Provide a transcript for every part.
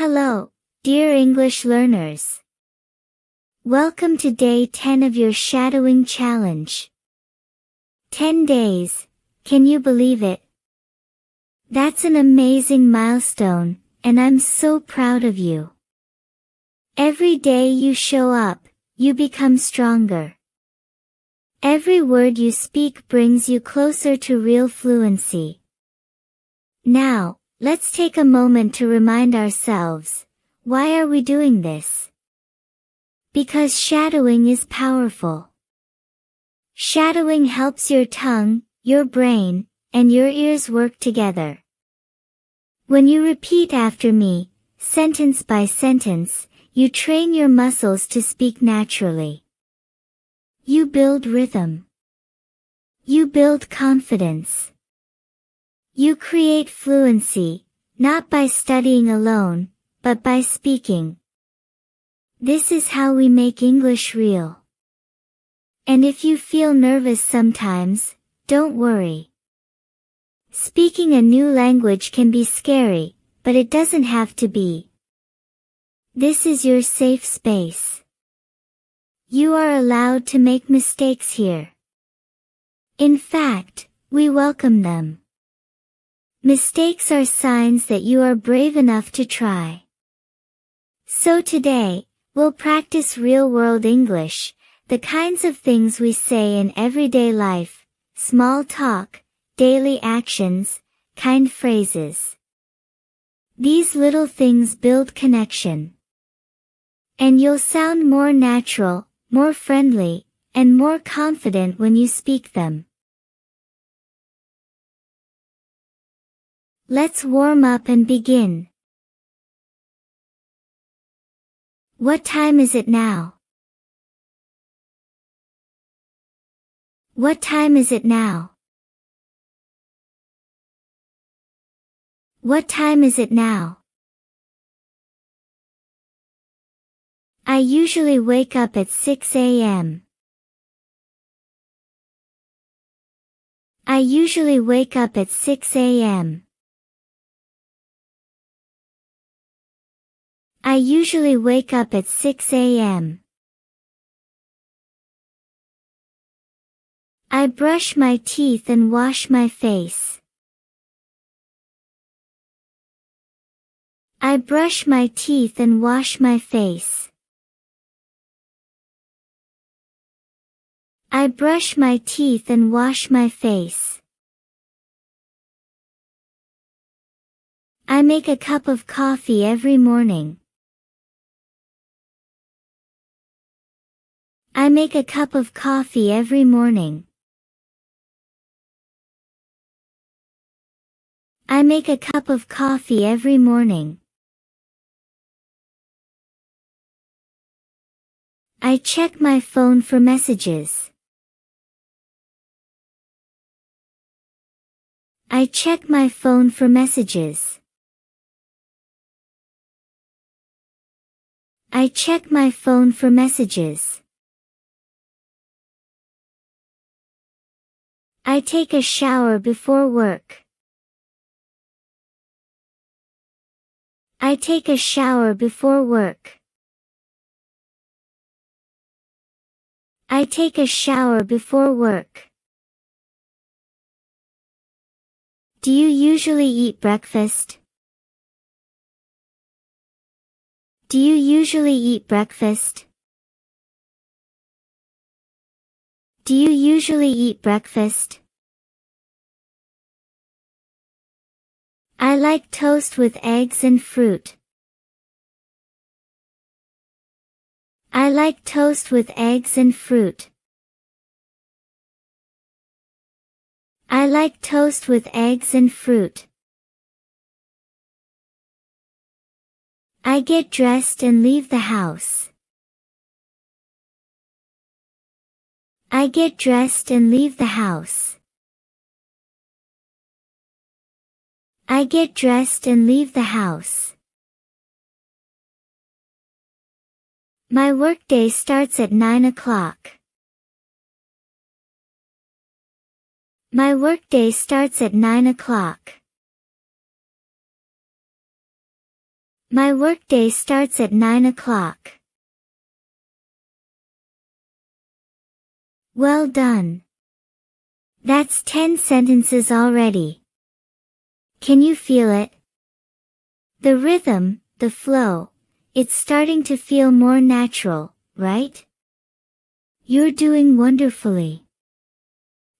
Hello, dear English learners. Welcome to day 10 of your shadowing challenge. 10 days, can you believe it? That's an amazing milestone, and I'm so proud of you. Every day you show up, you become stronger. Every word you speak brings you closer to real fluency. Now, let's take a moment to remind ourselves, why are we doing this? Because shadowing is powerful. Shadowing helps your tongue, your brain, and your ears work together. When you repeat after me, sentence by sentence, you train your muscles to speak naturally. You build rhythm. You build confidence. You create fluency, not by studying alone, but by speaking. This is how we make English real. And if you feel nervous sometimes, don't worry. Speaking a new language can be scary, but it doesn't have to be. This is your safe space. You are allowed to make mistakes here. In fact, we welcome them. Mistakes are signs that you are brave enough to try. So today, we'll practice real-world English, the kinds of things we say in everyday life, small talk, daily actions, kind phrases. These little things build connection. And you'll sound more natural, more friendly, and more confident when you speak them. Let's warm up and begin. What time is it now? What time is it now? What time is it now? I usually wake up at 6 a.m. I usually wake up at 6 a.m. I usually wake up at 6 a.m. I brush my teeth and wash my face. I brush my teeth and wash my face. I brush my teeth and wash my face. I make a cup of coffee every morning. I make a cup of coffee every morning. I make a cup of coffee every morning. I check my phone for messages. I check my phone for messages. I check my phone for messages. I take a shower before work. I take a shower before work. I take a shower before work. Do you usually eat breakfast? Do you usually eat breakfast? Do you usually eat breakfast? I like toast with eggs and fruit. I like toast with eggs and fruit. I like toast with eggs and fruit. I get dressed and leave the house. I get dressed and leave the house. I get dressed and leave the house. My workday starts at 9 o'clock. My workday starts at 9 o'clock. My workday starts at 9 o'clock. Well done. That's 10 sentences already. Can you feel it? The rhythm, the flow, it's starting to feel more natural, right? You're doing wonderfully.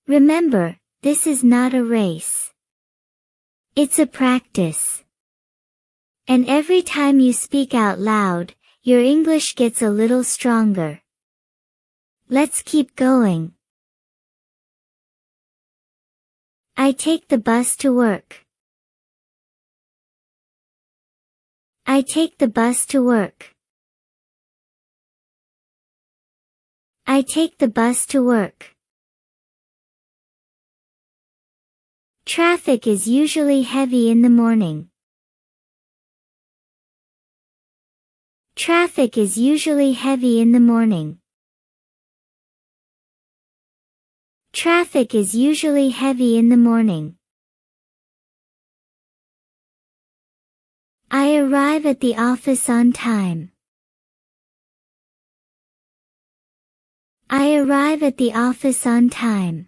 Remember, this is not a race. It's a practice. And every time you speak out loud, your English gets a little stronger. Let's keep going. I take the bus to work. I take the bus to work. I take the bus to work. Traffic is usually heavy in the morning. Traffic is usually heavy in the morning. Traffic is usually heavy in the morning. I arrive at the office on time. I arrive at the office on time.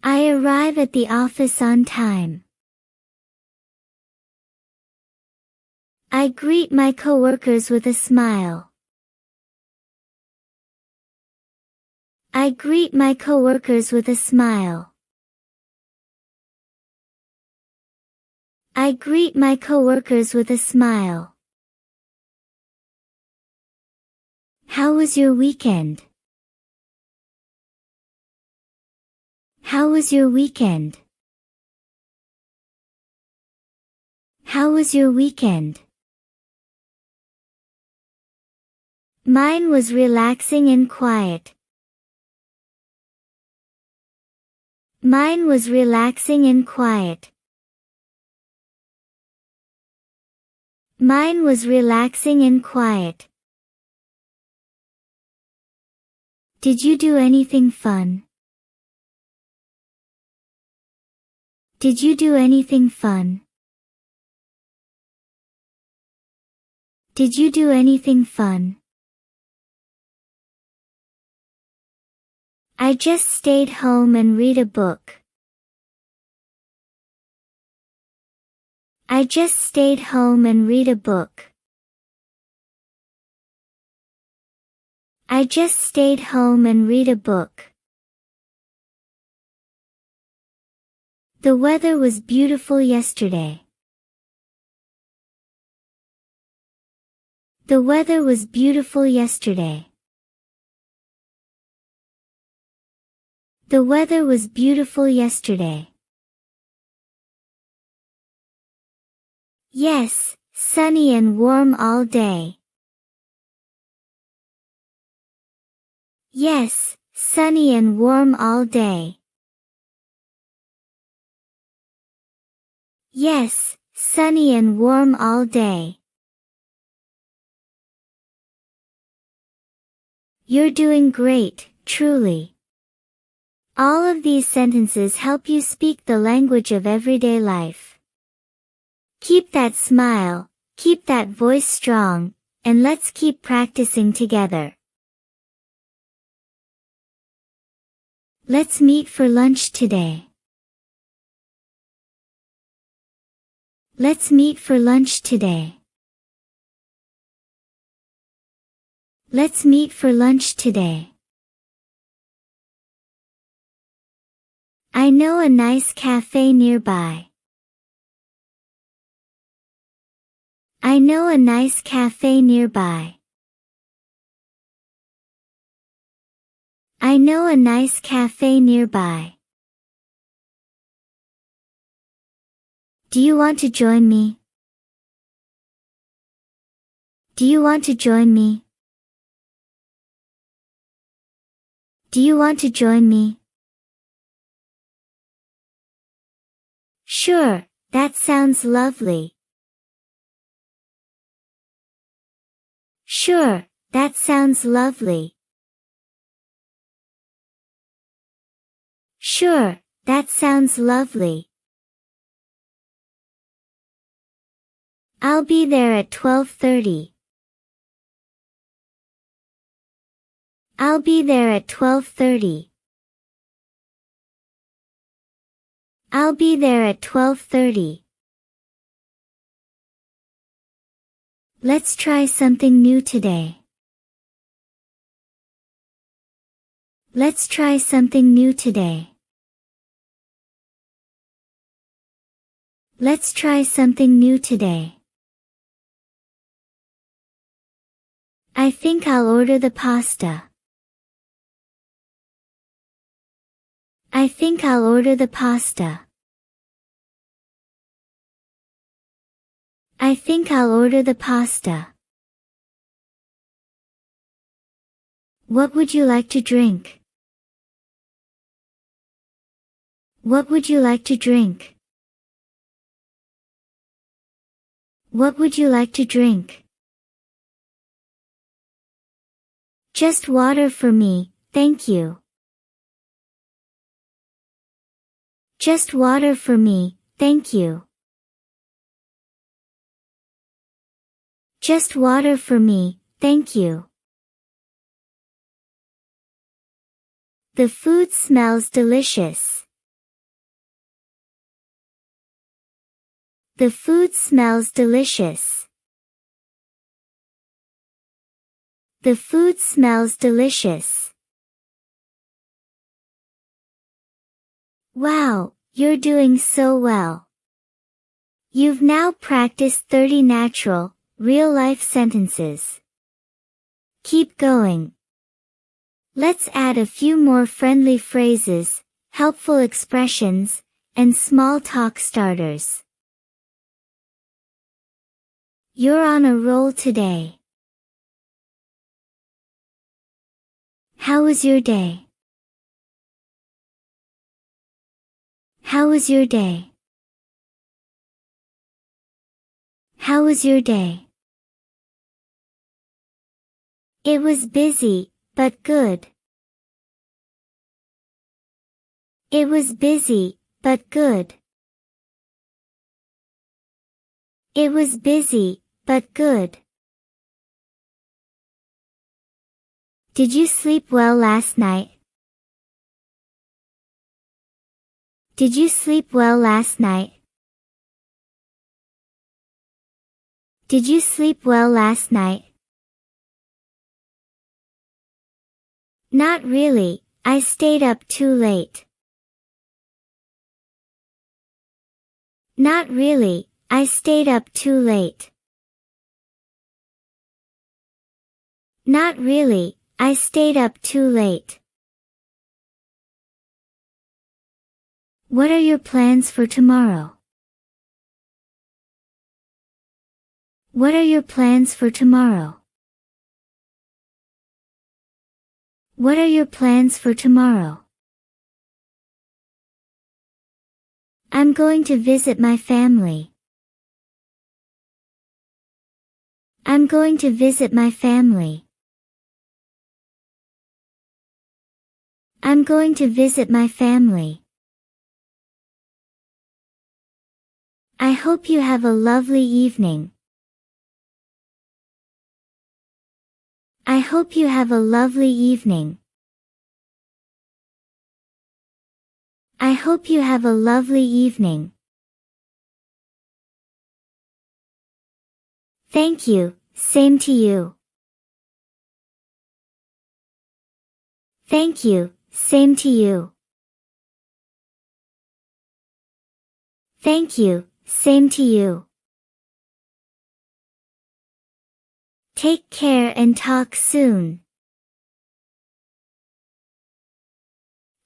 I arrive at the office on time. I greet my coworkers with a smile. I greet my coworkers with a smile. I greet my coworkers with a smile. How was your weekend? How was your weekend? How was your weekend? Mine was relaxing and quiet. Mine was relaxing and quiet. Mine was relaxing and quiet. Did you do anything fun? Did you do anything fun? Did you do anything fun? I just stayed home and read a book. I just stayed home and read a book. I just stayed home and read a book. The weather was beautiful yesterday. The weather was beautiful yesterday. The weather was beautiful yesterday. Yes, sunny and warm all day. Yes, sunny and warm all day. Yes, sunny and warm all day. You're doing great, truly. All of these sentences help you speak the language of everyday life. Keep that smile, keep that voice strong, and let's keep practicing together. Let's meet for lunch today. Let's meet for lunch today. Let's meet for lunch today. I know a nice cafe nearby. I know a nice cafe nearby. I know a nice cafe nearby. Do you want to join me? Do you want to join me? Do you want to join me? Sure, that sounds lovely. Sure, that sounds lovely. Sure, that sounds lovely. I'll be there at 12:30. I'll be there at 12:30. I'll be there at 12:30. Let's try something new today. Let's try something new today. Let's try something new today. I think I'll order the pasta. I think I'll order the pasta. I think I'll order the pasta. What would you like to drink? What would you like to drink? What would you like to drink? Just water for me, thank you. Just water for me, thank you. Just water for me, thank you. The food smells delicious. The food smells delicious. The food smells delicious. Wow, you're doing so well. You've now practiced 30 natural, real-life sentences. Keep going. Let's add a few more friendly phrases, helpful expressions, and small talk starters. You're on a roll today. How was your day? How was your day? How was your day? It was busy, but good. It was busy, but good. It was busy, but good. Did you sleep well last night? Did you sleep well last night? Did you sleep well last night? Not really, I stayed up too late. Not really, I stayed up too late. Not really, I stayed up too late. What are your plans for tomorrow? What are your plans for tomorrow? What are your plans for tomorrow? I'm going to visit my family. I'm going to visit my family. I'm going to visit my family. I hope you have a lovely evening. I hope you have a lovely evening. I hope you have a lovely evening. Thank you, same to you. Thank you, same to you. Thank you, same to you. Take care and talk soon.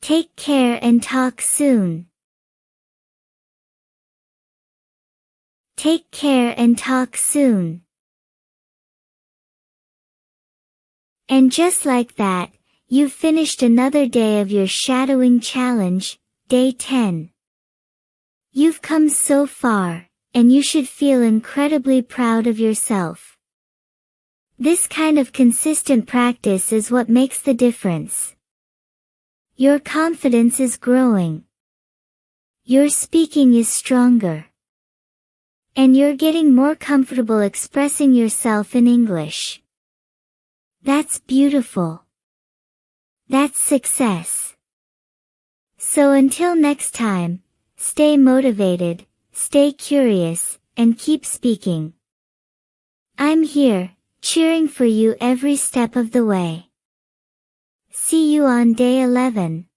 Take care and talk soon. Take care and talk soon. And just like that, you've finished another day of your shadowing challenge, day 10. You've come so far, and you should feel incredibly proud of yourself. This kind of consistent practice is what makes the difference. Your confidence is growing. Your speaking is stronger. And you're getting more comfortable expressing yourself in English. That's beautiful. That's success. So until next time, stay motivated, stay curious, and keep speaking. I'm here, cheering for you every step of the way. See you on day 11.